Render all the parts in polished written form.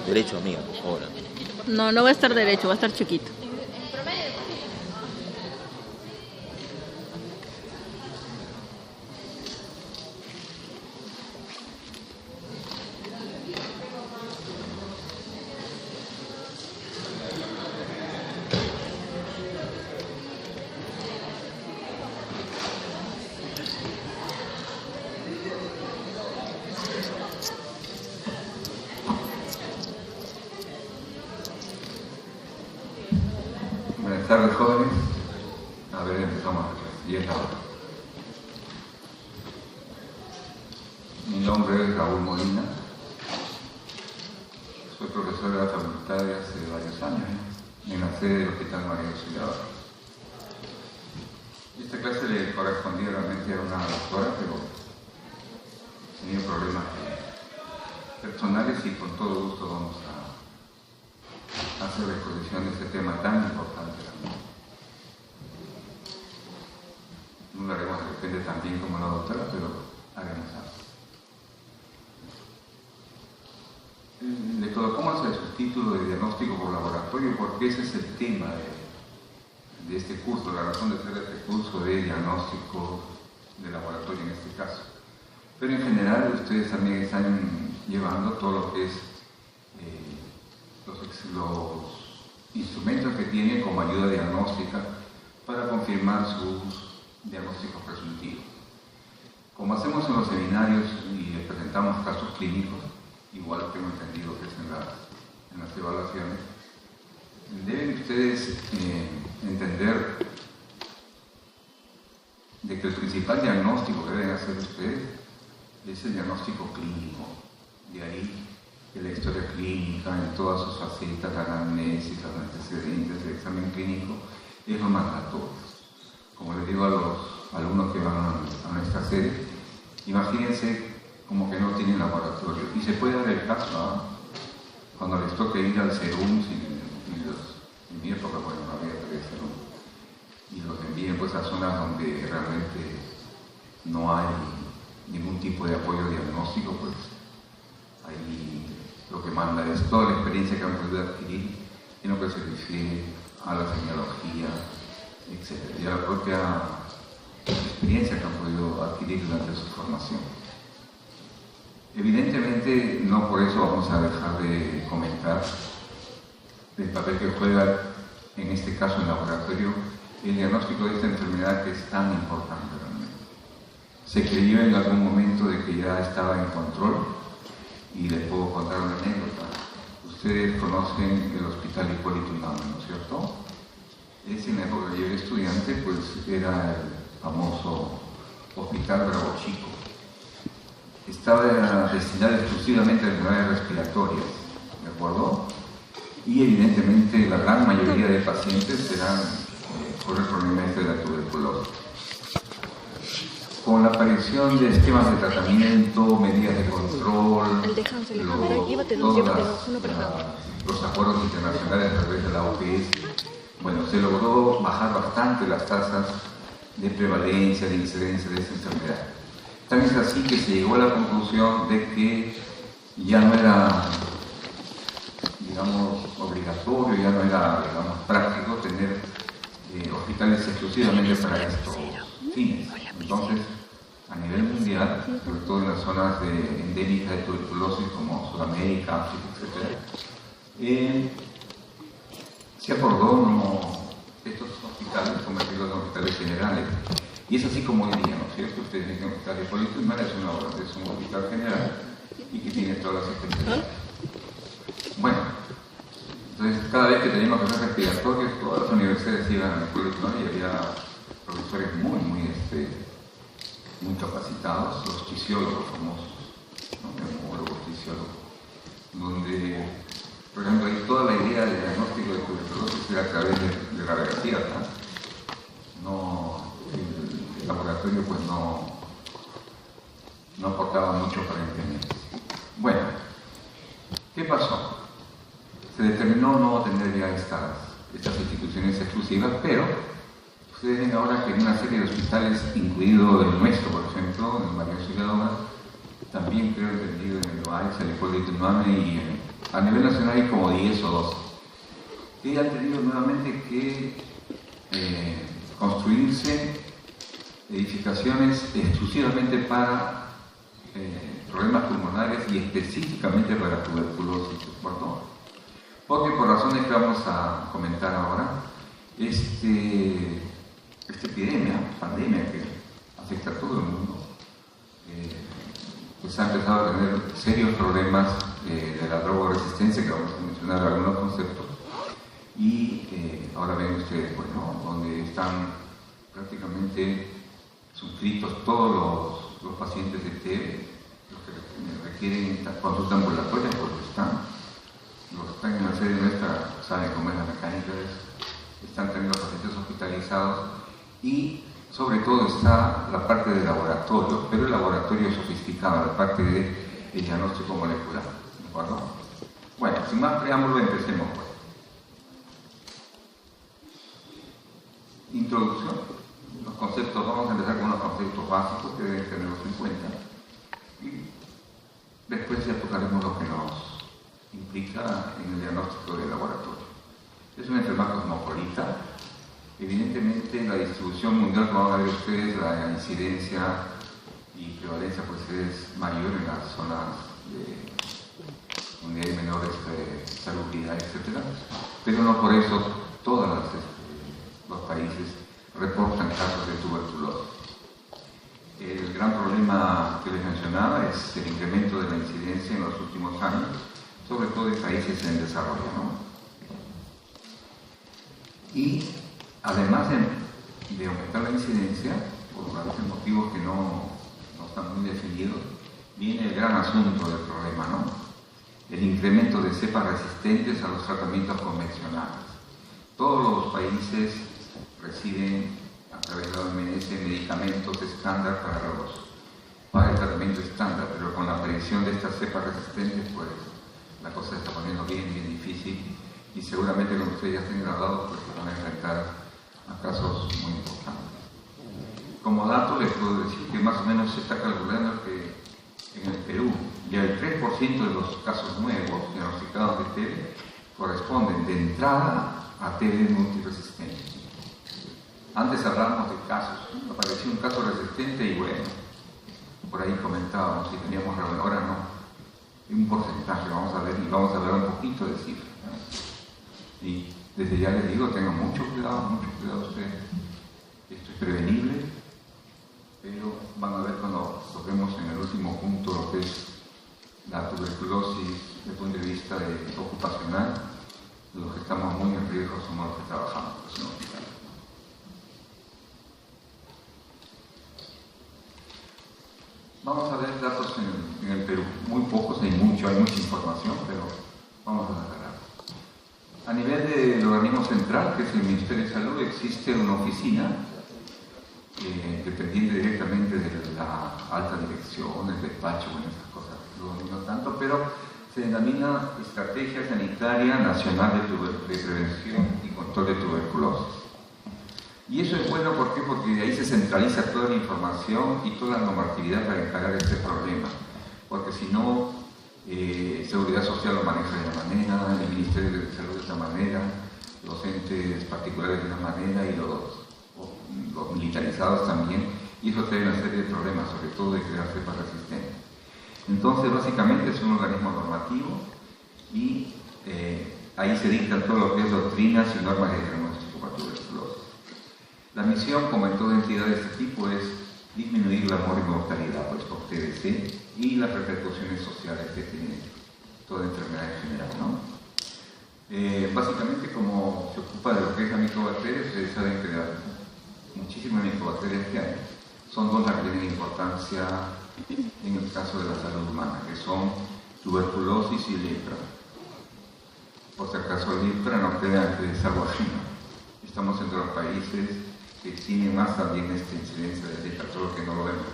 Derecho, amiga, por favor. No, no va a estar derecho, va a estar chiquito. Buenas tardes, jóvenes. A ver, empezamos. Y es la hora. Mi nombre es Raúl Molina. Soy profesor de la facultad de hace varios años, en la sede del Hospital María Auxiliadora. Esta clase le correspondía realmente a una doctora, pero tenía problemas personales y con todo gusto vamos a hacer la exposición de este tema tan importante. No lo haremos de repente tan bien como la doctora, pero haremos algo. Le colocamos el subtítulo de diagnóstico por laboratorio porque ese es el tema de este curso, la razón de hacer este curso de diagnóstico de laboratorio en este caso. Pero en general ustedes también están llevando todo lo que es los instrumentos que tienen como ayuda diagnóstica para confirmar sus diagnósticos presuntivos. Como hacemos en los seminarios y les presentamos casos clínicos, igual tengo entendido que es en las evaluaciones, deben ustedes entender de que el principal diagnóstico que deben hacer ustedes es el diagnóstico clínico. De ahí que la historia clínica en todas sus facetas, la anamnesis, los antecedentes, el examen clínico, es lo mandatorio. Como les digo a los alumnos que van a nuestra sede, imagínense como que no tienen laboratorio. Y se puede dar el caso, cuando les toque ir al Serum, en mi época, bueno, no había Serum, y los envíen pues a zonas donde realmente no hay ningún tipo de apoyo diagnóstico, pues ahí lo que manda es toda la experiencia que han podido adquirir en lo que se refiere a la semiología, etc. Y a la propia experiencia que han podido adquirir durante su formación. Evidentemente, no por eso vamos a dejar de comentar el papel que juega, en este caso en laboratorio, el diagnóstico de esta enfermedad que es tan importante realmente. Se creyó en algún momento de que ya estaba en control, y les puedo contar una anécdota. Ustedes conocen el Hospital Hipólito Unanue, ¿no es cierto? En la época que yo era estudiante, pues era el famoso Hospital Bravo Chico. Estaba destinado exclusivamente a enfermedades respiratorias, ¿de acuerdo? Y evidentemente la gran mayoría de pacientes eran por el problema de la tuberculosis. Con la aparición de esquemas de tratamiento, medidas de control, los acuerdos internacionales a través de la OPS, bueno, se logró bajar bastante las tasas de prevalencia, de incidencia de esta enfermedad. Tan es así que se llegó a la conclusión de que ya no era, digamos, obligatorio, ya no era, digamos, práctico tener hospitales exclusivamente para estos fines. Entonces, a nivel mundial, sobre todo en las zonas endémicas de tuberculosis como Sudamérica, África, etc., se acordó estos hospitales convertirlos en hospitales generales. Y es así como hoy día, ¿no es cierto? Ustedes dicen que el Hospital Hipólito Unanue es un hospital general y que tiene todas las especialidades. Bueno, entonces cada vez que teníamos que hacer respiratorios, todas las universidades iban al Hipólito Unanue y había profesores muy capacitados, los fisiólogos famosos, ¿no? Neumólogos, fisiólogos, donde, por ejemplo, ahí toda la idea del diagnóstico de tuberculosis era a través de radiografía, ¿no? El laboratorio pues no aportaba mucho aparentemente. Bueno, ¿qué pasó? Se determinó no tener ya estas instituciones exclusivas, pero ustedes ven ahora que en una serie de hospitales, incluido el nuestro, por ejemplo, en María Auxiliadora, también creo entendido en el OAIS, el Hipólito Unanue y A nivel nacional hay como 10 o 12, que han tenido nuevamente que construirse edificaciones exclusivamente para problemas pulmonares y específicamente para tuberculosis. ¿Por qué? Porque por razones que vamos a comentar ahora, esta epidemia, pandemia que afecta a todo el mundo, pues ha empezado a tener serios problemas de la drogodresistencia, que vamos a mencionar algunos conceptos, y ahora ven ustedes, bueno, donde están prácticamente suscritos todos los pacientes de TB, los que requieren consulta ambulatoria, porque los que están en la sede nuestra saben cómo es la mecánica de eso, están teniendo pacientes hospitalizados, y sobre todo está la parte de laboratorio, pero el laboratorio sofisticado, la parte de diagnóstico molecular, ¿de acuerdo? Bueno, sin más preámbulo, empecemos pues. Introducción. Los conceptos, vamos a empezar con los conceptos básicos que deben tenerlos en cuenta, y después ya tocaremos lo que nos implica en el diagnóstico del laboratorio. Es una enfermedad cosmopolita. Evidentemente, la distribución mundial, como van a ver ustedes, la incidencia y prevalencia pues es mayor en las zonas donde hay menores salubridad, etc. Pero no por eso todos los países reportan casos de tuberculosis. El gran problema que les mencionaba es el incremento de la incidencia en los últimos años, sobre todo en países en desarrollo, ¿no? Y además de aumentar la incidencia, por algunos motivos que no están muy definidos, viene el gran asunto del problema, ¿no? El incremento de cepas resistentes a los tratamientos convencionales. Todos los países reciben a través de la OMS medicamentos estándar para el tratamiento estándar, pero con la aparición de estas cepas resistentes, pues la cosa se está poniendo bien difícil, y seguramente como ustedes ya estén graduados, pues se van a enfrentar a casos muy importantes. Como dato les puedo decir que más o menos se está calculando que en el Perú ya el 3% de los casos nuevos diagnosticados de TB corresponden de entrada a TB multiresistente. Antes hablábamos de casos, apareció un caso resistente y bueno, por ahí comentábamos si teníamos razón, ahora no, un porcentaje, vamos a ver, y vamos a hablar un poquito de cifras, ¿no? Y desde ya les digo, tengan mucho cuidado ustedes, esto es prevenible, pero van a ver cuando toquemos en el último punto lo que es la tuberculosis desde el punto de vista ocupacional, los que estamos muy en riesgo somos los que trabajamos en el hospital. Vamos a ver datos en el Perú, muy pocos, hay mucha información, pero vamos a agarrar. A nivel del organismo central, que es el Ministerio de Salud, existe una oficina dependiente directamente de la alta dirección, el despacho, bueno, esas cosas, no tanto, pero se denomina Estrategia Sanitaria Nacional de Prevención y Control de Tuberculosis. Y eso es bueno, ¿por qué? Porque de ahí se centraliza toda la información y toda la normatividad para encarar este problema. Porque si no, Seguridad Social lo maneja de una manera, el Ministerio de Salud de otra manera, los entes particulares de una manera y los militarizados también, y eso trae una serie de problemas, sobre todo de crear cepas resistentes. Entonces, básicamente es un organismo normativo y ahí se dictan todo lo que es doctrinas y normas de diagnóstico para tuberculosis. La misión, como en toda entidad de este tipo, es disminuir la mortalidad por TBC y las repercusiones sociales que tiene toda enfermedad en general, ¿no? Básicamente, como se ocupa de lo que es la micobacteria, ustedes saben que muchísimas micobacterias que hay son dos las que tienen importancia en el caso de la salud humana, que son tuberculosis y lepra. Por si acaso lepra no crean que es algo ajeno. Estamos entre los países que tienen más también esta incidencia de lepra, solo que no lo vemos,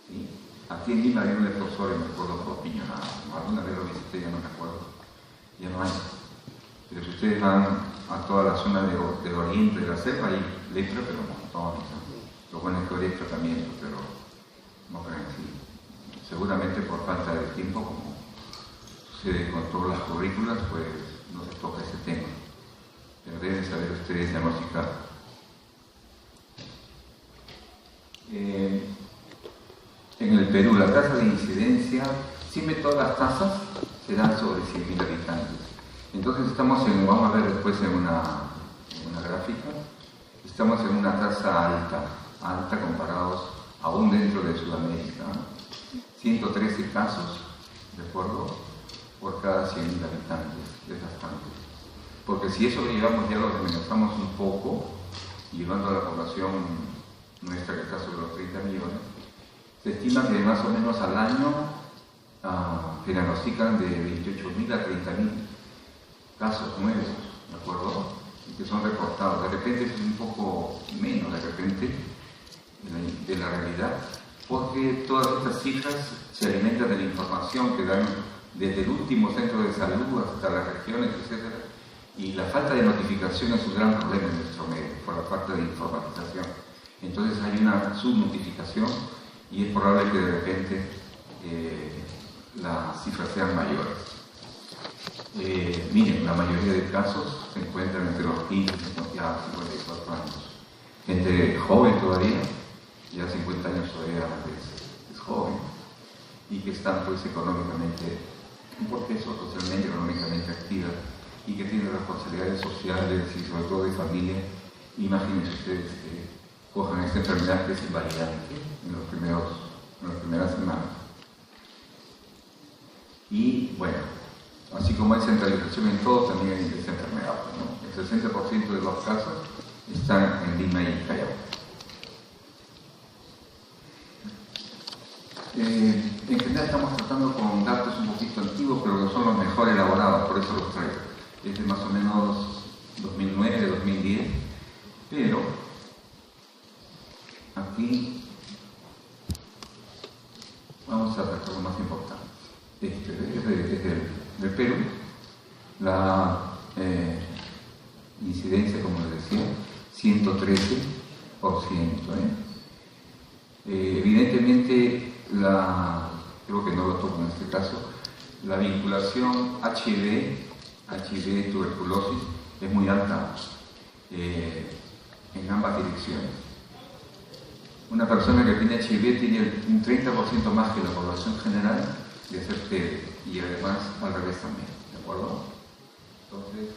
¿sí? Aquí en Lima hay un leprosorio, me acuerdo por opinionado, alguna vez lo visité, ya no me acuerdo, ya no hay. Pero si ustedes van a toda la zona del oriente de la selva, hay lepra, pero montones, ¿no? Lo bueno es que hay tratamiento, pero no crean así. Seguramente por falta de tiempo, como sucede con todas las currículas, pues no se toca ese tema. Pero deben saber ustedes diagnosticar. En el Perú, la tasa de incidencia, siempre todas las tasas se dan sobre 100.000 habitantes. Entonces estamos en, vamos a ver después en una gráfica, estamos en una tasa alta comparados aún dentro de Sudamérica. 113 casos, ¿de acuerdo?, por cada 100.000 habitantes, es bastante. Porque si eso lo llevamos, ya lo desmenuzamos un poco, llevando a la población nuestra que está sobre los 30 millones, se estima que más o menos al año se diagnostican de 28.000 a 30.000 casos nuevos, ¿de acuerdo?, y que son reportados. De repente es un poco menos, de repente, de la realidad, porque todas estas cifras se alimentan de la información que dan desde el último centro de salud hasta las regiones, etc. Y la falta de notificación es un gran problema en nuestro medio, por la falta de informatización. Entonces hay una subnotificación y es probable que de repente las cifras sean mayores. Miren, la mayoría de casos se encuentran entre los 15 y 54 años. Gente joven todavía, ya 50 años todavía es joven, y que están pues económicamente, porque son socialmente, económicamente activas, y que tienen responsabilidades sociales y sobre todo de familia. Imagínense ustedes que cojan esta enfermedad que es invalidante en las primeras semanas. Y bueno, así como hay centralización en todo, también hay esta enfermedad, ¿no? El 60% de los casos están en Lima y en Callao. En general estamos tratando con datos un poquito antiguos, pero que son los mejor elaborados, por eso los traigo. Es de más o menos 2009, 2010, pero aquí vamos a tratar lo más importante. Del Perú, la incidencia, como les decía, 113%. Evidentemente, creo que no lo toco en este caso, la vinculación HIV, tuberculosis, es muy alta en ambas direcciones. Una persona que tiene HIV tiene un 30% más que la población general de hacer TB, y además al revés también, ¿de acuerdo? Entonces,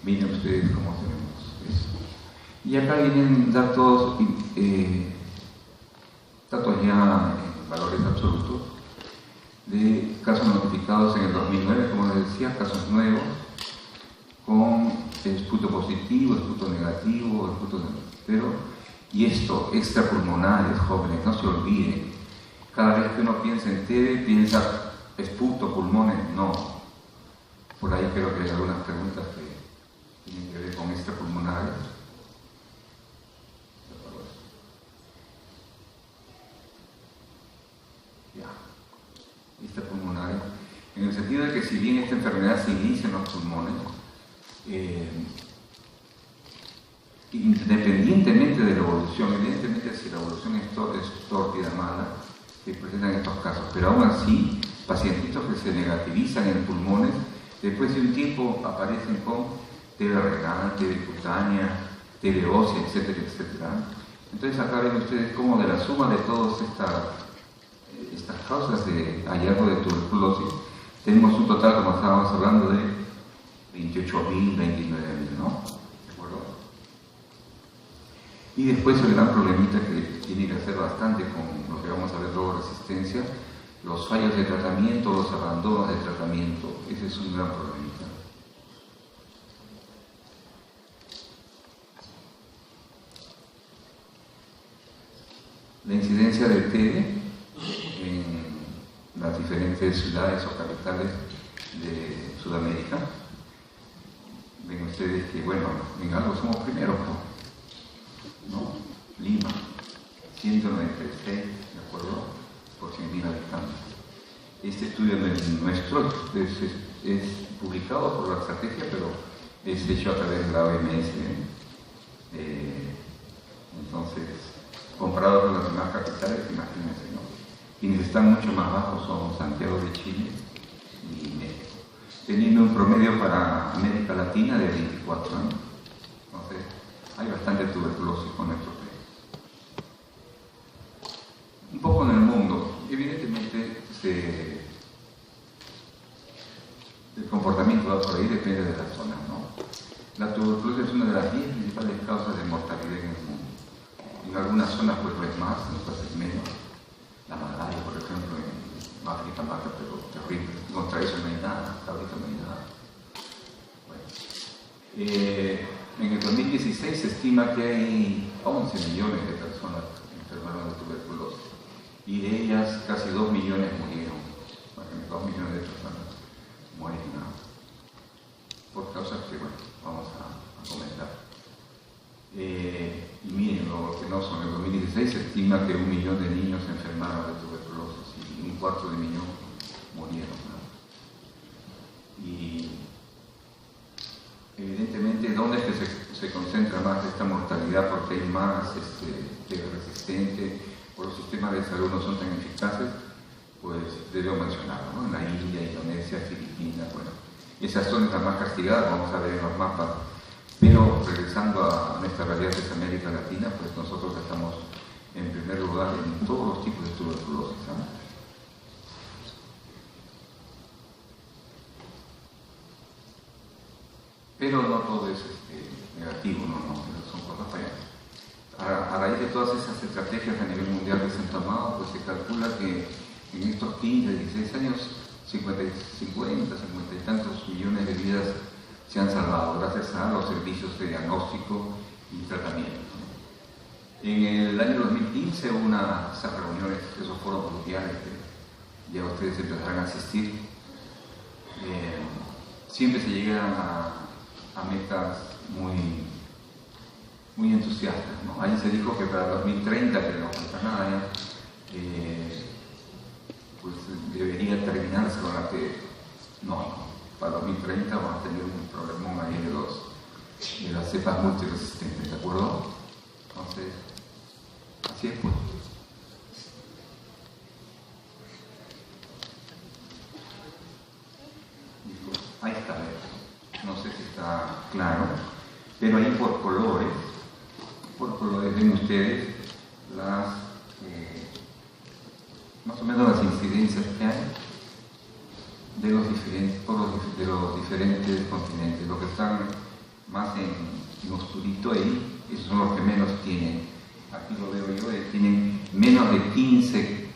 miren ustedes cómo tenemos eso. Y acá vienen datos ya en valores absolutos de casos notificados en el 2009, como les decía, casos nuevos con esputo positivo, esputo negativo, esputo cero, y esto, extrapulmonares, jóvenes, no se olviden. Cada vez que uno piensa en TB, piensa esputo, pulmones, no. Por ahí creo que hay algunas preguntas que tienen que ver con extrapulmonares. Extrapulmonares, en el sentido de que si bien esta enfermedad se inicia en los pulmones, independientemente de la evolución, evidentemente si la evolución es tórpida, mala, se presentan estos casos, pero aún así, pacientitos que se negativizan en pulmones, después de un tiempo aparecen con TB renal, TB cutánea, TB ósea, etcétera, etcétera. Entonces acá ven ustedes cómo de la suma de todas estas causas de hallazgo de tuberculosis, tenemos un total, como estábamos hablando, de 28.000, 29.000, ¿no? ¿De acuerdo? Y después el gran problemita que tiene que hacer bastante con lo que vamos a ver luego, resistencia, los fallos de tratamiento, los abandonos de tratamiento. Ese es un gran problemita. La incidencia de TB en las diferentes ciudades o capitales de Sudamérica. Ven ustedes que, bueno, en algo somos primeros, ¿no? Lima, 196, ¿de acuerdo?, por 100.000 habitantes. Este estudio nuestro es publicado por la estrategia, pero es hecho a través de la OMS. Entonces, comparado con las demás capitales, imagínense, ¿no? Quienes están mucho más bajos son Santiago de Chile y teniendo un promedio para América Latina de 24 años. Entonces, hay bastante tuberculosis con nuestro país. Un poco en el mundo, evidentemente el comportamiento por ahí depende de la zona, ¿no? La tuberculosis es una de las 10 principales causas de mortalidad en el mundo. En algunas zonas pues no es más, en otras es menos. La malaria, por ejemplo, en África mata, pero terrible. Contra eso no hay nada, hasta ahorita no hay nada. Bueno. En el 2016 se estima que hay 11 millones de personas enfermaron de tuberculosis y de ellas casi 2 millones murieron. 2 millones de personas mueren, ¿no? Por causas que, bueno, vamos a comentar. Y miren, lo que no son, en el 2016 se estima que 1 millón de niños se enfermaron de tuberculosis y 1/4 de millón murieron, ¿no? Y evidentemente, ¿dónde es que se concentra más esta mortalidad? Porque hay más resistente, o los sistemas de salud no son tan eficaces, pues debo mencionarlo, ¿no? En la India, Indonesia, Filipinas, bueno, esas son las más castigadas, vamos a ver en los mapas. Pero regresando a nuestra realidad que es América Latina, pues nosotros estamos en primer lugar en todos los tipos de tuberculosis, ¿no? Pero no todo es negativo, no, son cosas fallas. A raíz de todas esas estrategias a nivel mundial que se han tomado, pues se calcula que en estos 15, 16 años, 50 y tantos millones de vidas se han salvado gracias a los servicios de diagnóstico y tratamiento. En el año 2015 hubo esas reuniones, esos foros mundiales que ya ustedes empezarán a asistir. Siempre se llegan a metas muy entusiastas, ¿no? Ahí se dijo que para 2030, que no falta nada ya, pues debería terminarse con la que para 2030 vamos a tener un problema ahí de las cepas multiresistentes, ¿de acuerdo? Entonces, así es pues. Ahí está, no sé si está claro, pero ahí por colores ven ustedes más o menos las incidencias que hay de los diferentes continentes. Los que están más en oscurito ahí, esos son los que menos tienen. Aquí lo veo yo, tienen menos de 15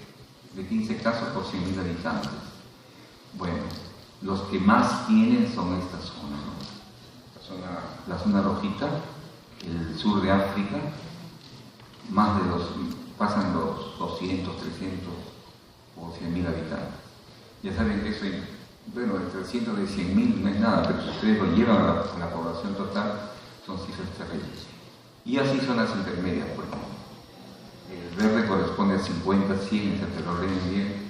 casos por 100.000 habitantes. Bueno, los que más tienen son estas zonas, ¿no? La zona rojita, el sur de África, pasan los 200, 300 por 100.000 habitantes. Ya saben que eso, bueno, entre 300 y 100.000 no es nada, pero si ustedes lo llevan a la población total, son cifras terribles. Y así son las intermedias, pues. El verde corresponde a 50, 100, etc. Lo leen bien.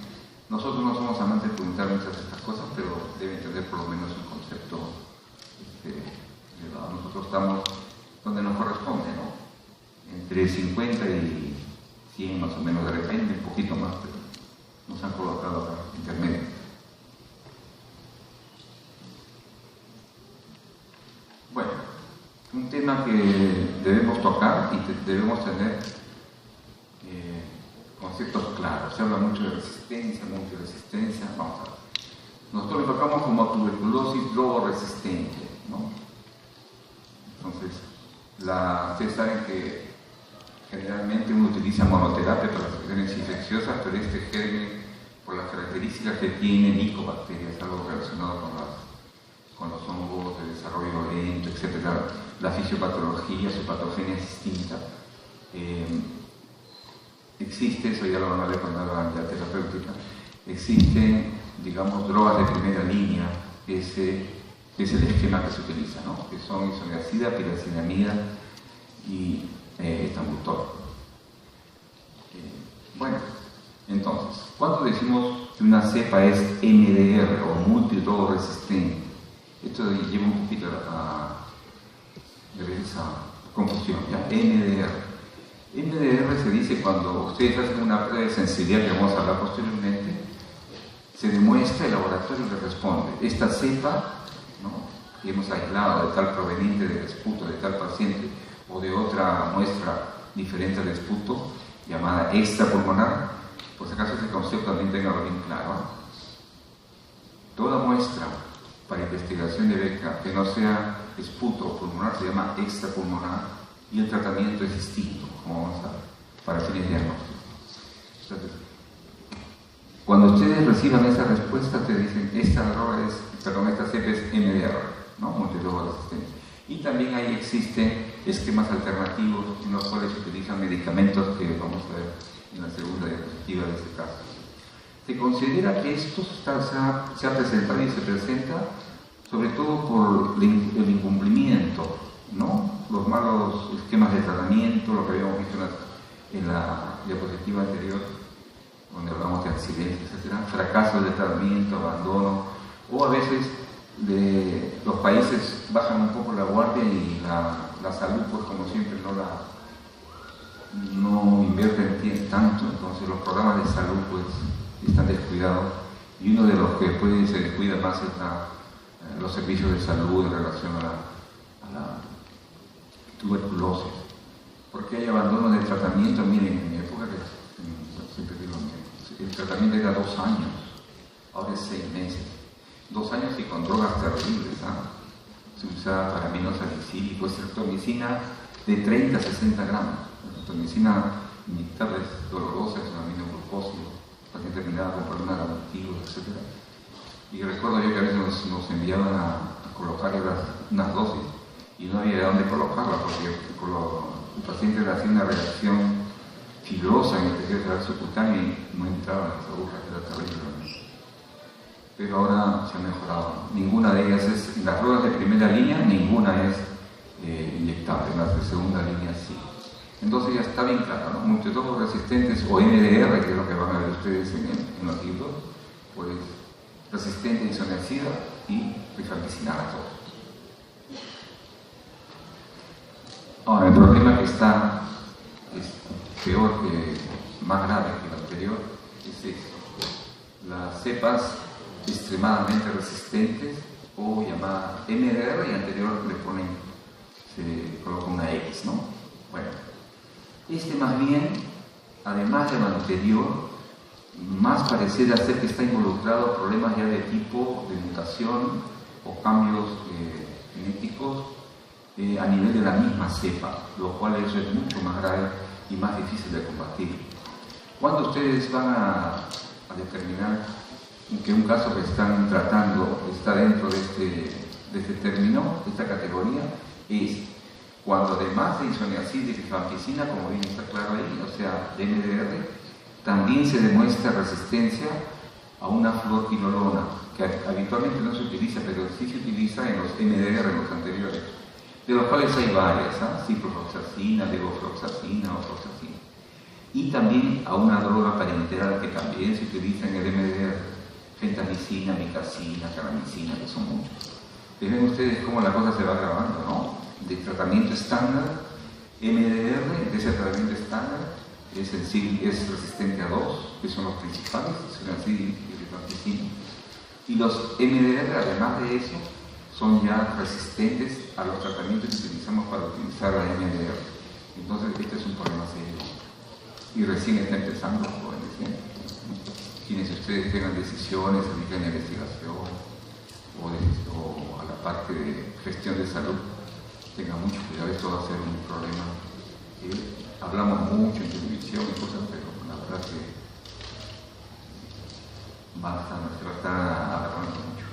Nosotros no somos amantes de preguntar muchas de estas cosas, pero deben tener por lo menos un concepto elevado. Nosotros estamos donde nos corresponde, ¿no? Entre 50 y 100 más o menos, de repente un poquito más, pero nos han colocado acá, intermedio. Bueno, un tema que debemos tocar y debemos tener conceptos claros. Se habla mucho de resistencia, multiresistencia. Vamos a ver. Nosotros lo tocamos como tuberculosis globo resistente, ¿no? Entonces, ustedes saben que generalmente uno utiliza monoterapia para las infecciones infecciosas, pero este germen, por las características que tiene, micobacterias, algo relacionado con los hongos de desarrollo lento, etc. La fisiopatología, su patogenia es distinta. Existe, eso ya lo van a ver cuando hablan de terapéutica, existen, digamos, drogas de primera línea, ese es el esquema que se utiliza, ¿no? Que son isoniazida, piracinamida y etambutol. Bueno, entonces, cuando decimos que una cepa es MDR o multidrogo resistente, esto lleva un poquito a esa confusión, ¿ya? MDR se dice cuando ustedes hacen una prueba de sensibilidad, que vamos a hablar posteriormente, se demuestra, el laboratorio le responde. Esta cepa, ¿no?, que hemos aislado de tal proveniente del esputo de tal paciente o de otra muestra diferente al esputo, llamada extrapulmonar, por si acaso ese concepto también tenganlo bien claro. Toda muestra para investigación de Becker que no sea esputo o pulmonar se llama extrapulmonar y el tratamiento es distinto, como vamos a ver, para fines diagnósticos. Entonces, cuando ustedes reciban esa respuesta, te dicen, esta cepa es MDR, ¿no?, multidroga resistente. Y también ahí existen esquemas alternativos en los cuales se utilizan medicamentos que vamos a ver en la segunda diapositiva de este caso. Se considera que esto se ha presentado y se presenta sobre todo por el incumplimiento, ¿no?, los malos esquemas de tratamiento, lo que habíamos visto en la diapositiva anterior, donde hablamos de accidentes, etc., fracasos de tratamiento, abandono, o a veces los países bajan un poco la guardia y la salud, pues como siempre, no invierten tanto, entonces los programas de salud pues están descuidados, y uno de los que se descuida más es los servicios de salud en relación a la tuberculosis. Porque hay abandono de tratamiento. Miren, en mi época, siempre digo, el tratamiento era 2 años, ahora es 6 meses. 2 años y con drogas terribles, se usa para aminosalicílico, estreptomicina de 30 a 60 gramos. La estreptomicina inyectable es dolorosa, es un aminoglucósido, el paciente terminaba con problemas auditivos, etc. Y recuerdo yo que a veces nos enviaban a colocarle unas dosis y no había de dónde colocarla porque el paciente le hacía una reacción fibrosa en el tejido subcutáneo y no entraba en las agujas, era terrible. Pero ahora se ha mejorado. Ninguna de ellas es, en las drogas de primera línea, ninguna es inyectable, en las de segunda línea sí. Entonces ya está bien claro, ¿no? Multidrogos resistentes o MDR, que es lo que van a ver ustedes en los libros, pues resistente a isoniazida y rifampicina a todos. Ahora, el problema que está es peor, más grave que el anterior, es esto. Las cepas extremadamente resistentes, o llamada MDR, y anterior se coloca una X, ¿no? Bueno, más bien, además de lo anterior, más pareciera ser que está involucrado en problemas ya de tipo de mutación o cambios genéticos a nivel de la misma cepa, lo cual eso es mucho más grave y más difícil de combatir. Cuando ustedes van a determinar que un caso que están tratando está dentro de este término, de esta categoría, es cuando además de isoniazida y rifampicina, como bien está claro ahí, o sea, de MDR, también se demuestra resistencia a una fluorquinolona, que habitualmente no se utiliza, pero sí se utiliza en los MDR, en los anteriores, de los cuales hay varias, ciprofloxacina, levofloxacina, ofloxacina. Y también a una droga parenteral que también se utiliza en el MDR, fentamicina, micacina, caramicina, que son muchos. Ven ustedes cómo la cosa se va grabando, ¿no? De tratamiento estándar, MDR, de ese tratamiento estándar, es resistente a 2, que son los principales, isoniazida y rifampicina. Y los MDR, además de eso, son ya resistentes a los tratamientos que utilizamos para utilizar la MDR. Entonces, este es un problema serio. Y recién está empezando, como decía. Quienes ustedes tengan decisiones, se dedican a investigación o a la parte de gestión de salud, tengan mucho cuidado, esto va a ser un problema. Hablamos mucho en televisión y cosas, pero la verdad que se va a estar agarrando mucho.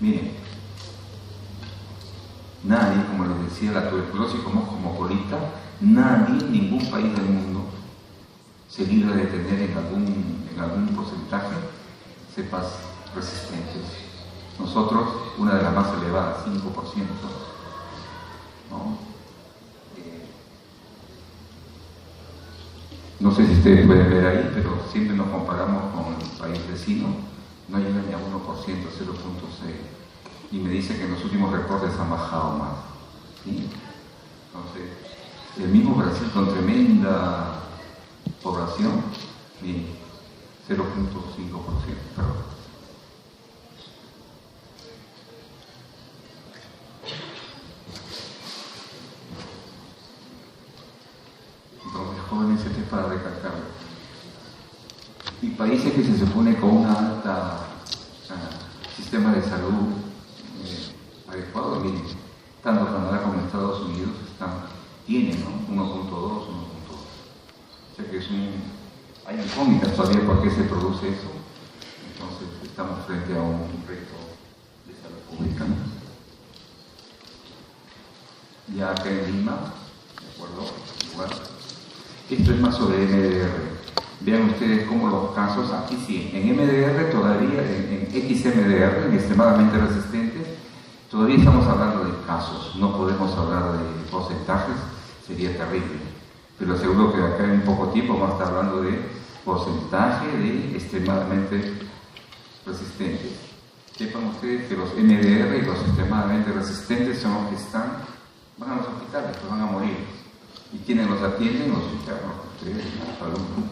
Miren, nadie, como les decía, la tuberculosis como cosmopolita, nadie en ningún país del mundo se libra de tener en algún porcentaje cepas resistentes. Nosotros, una de las más elevadas, 5%, ¿no? No sé si ustedes pueden ver ahí, pero siempre nos comparamos con el país vecino, no llega ni a 1%, 0.6%. Y me dice que en los últimos reportes han bajado más. ¿Sí? Entonces, el mismo Brasil con tremenda población, bien, perdón. Entonces, jóvenes, esto es para recalcarlo. Y países que se supone con un alta sistema de salud adecuado, miren, tanto Canadá como Estados Unidos tienen, ¿no? 1.2, 1.2. O sea que hay incógnitas todavía por qué se produce eso. Entonces estamos frente a un reto de salud pública, ¿no? Ya acá en Lima, ¿de acuerdo? Igual. Esto es más sobre MDR. Vean ustedes cómo los casos, aquí sí, en MDR todavía, en XMDR, en extremadamente resistentes, todavía estamos hablando de casos, no podemos hablar de porcentajes, sería terrible. Pero aseguro que acá en poco tiempo vamos a estar hablando de porcentaje de extremadamente resistentes. Sepan ustedes que los MDR y los extremadamente resistentes son los que van a los hospitales, que van a morir. ¿Y quienes los atienden? Los internos, ustedes, los alumnos.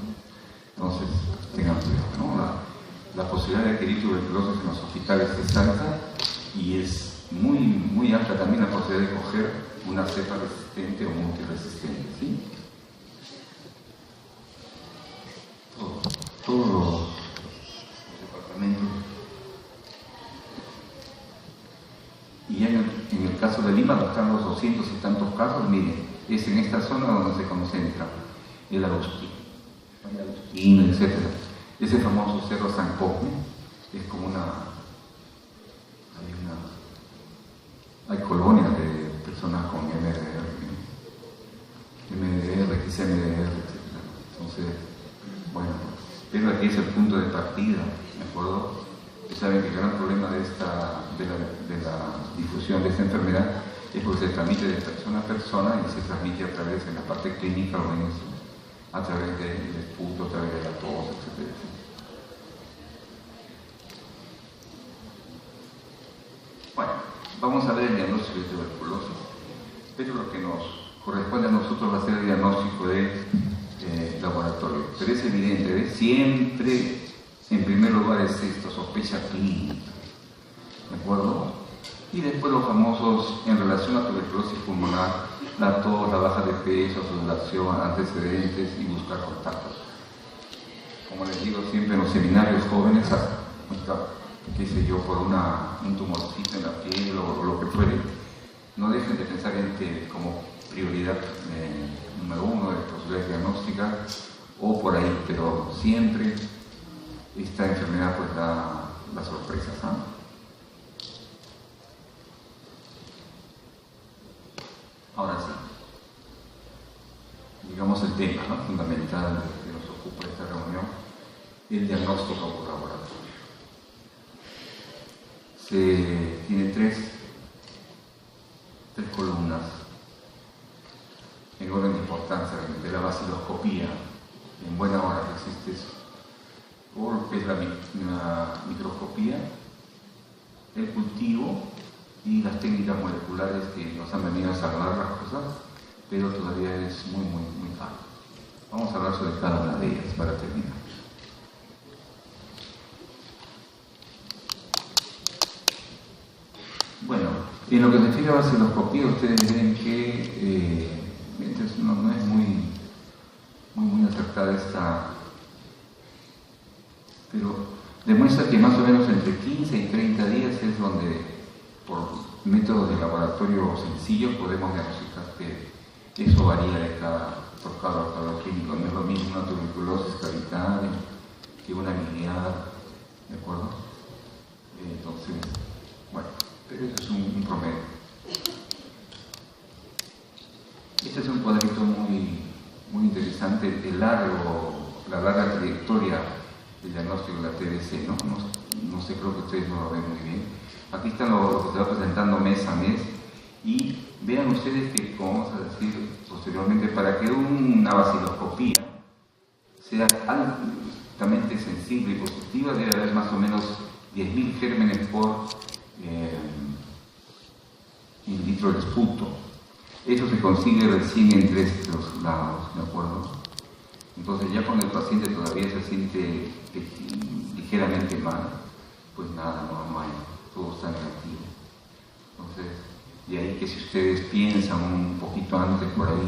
Entonces, tengan cuidado, ¿no? La posibilidad de adquirir tuberculosis en los hospitales es alta y es muy, muy alta también la posibilidad de coger una cepa resistente o multiresistente, ¿sí? Todos los departamentos. Y en el caso de Lima, donde están los 200 y tantos casos, miren, es en esta zona donde se concentra el Agustín, etc. Ese famoso cerro San Cosme es como hay colonias de personas con MDR, XMDR, etc. Entonces, bueno, pero aquí es el punto de partida, ¿de acuerdo? Ustedes saben que el gran problema de la difusión de esta enfermedad es porque se transmite de persona a persona y se transmite a través de la parte clínica o en eso, a través del esputo, a través de la tos, etc. Bueno, vamos a ver el diagnóstico de tuberculosis, pero lo que nos corresponde a nosotros va a ser el diagnóstico de laboratorio. Pero es evidente, ¿ves? Siempre en primer lugar es esto, sospecha clínica, ¿de acuerdo? Y después los famosos en relación a tuberculosis pulmonar, la tos, la baja de peso, sudoración, antecedentes y buscar contactos. Como les digo siempre en los seminarios jóvenes, qué sé yo, por un tumorcito en la piel o lo que fuere, no dejen de pensar en que como prioridad número uno de posibilidades diagnósticas o por ahí, pero siempre esta enfermedad pues da las sorpresas, ¿no? Ahora sí, digamos el tema, ¿no?, fundamental que nos ocupa esta reunión, el diagnóstico por laboratorio. Tiene tres columnas en orden de importancia, realmente. La vaciloscopía, en buena hora que existe eso, o lo que es la microscopía, el cultivo y las técnicas moleculares que nos han venido a salvar las cosas, pero todavía es muy, muy, muy caro. Vamos a hablar sobre cada una de ellas para terminar. Bueno, en lo que se refiere a vaciloscopía, ustedes ven que no es muy acertada esta, pero demuestra que más o menos entre 15 y 30 días es donde, por métodos de laboratorio sencillos, podemos diagnosticar que eso varía por cada cuadro clínico. No es lo mismo una tuberculosis cavitaria que una miliar, ¿de acuerdo? Entonces, bueno, pero eso es un promedio. Este es un cuadrito muy interesante, la larga trayectoria del diagnóstico de la TBC, no sé, creo que ustedes no lo ven muy bien. Aquí están lo que se va presentando mes a mes y vean ustedes que, como vamos a decir posteriormente, para que una vaciloscopía sea altamente sensible y positiva debe haber más o menos 10.000 gérmenes por litro de esputo. Eso se consigue recién en 3 lados, ¿de acuerdo? Entonces ya cuando el paciente todavía se siente ligeramente mal, pues nada, no hay, todo está negativo. Entonces, de ahí que si ustedes piensan un poquito antes por ahí,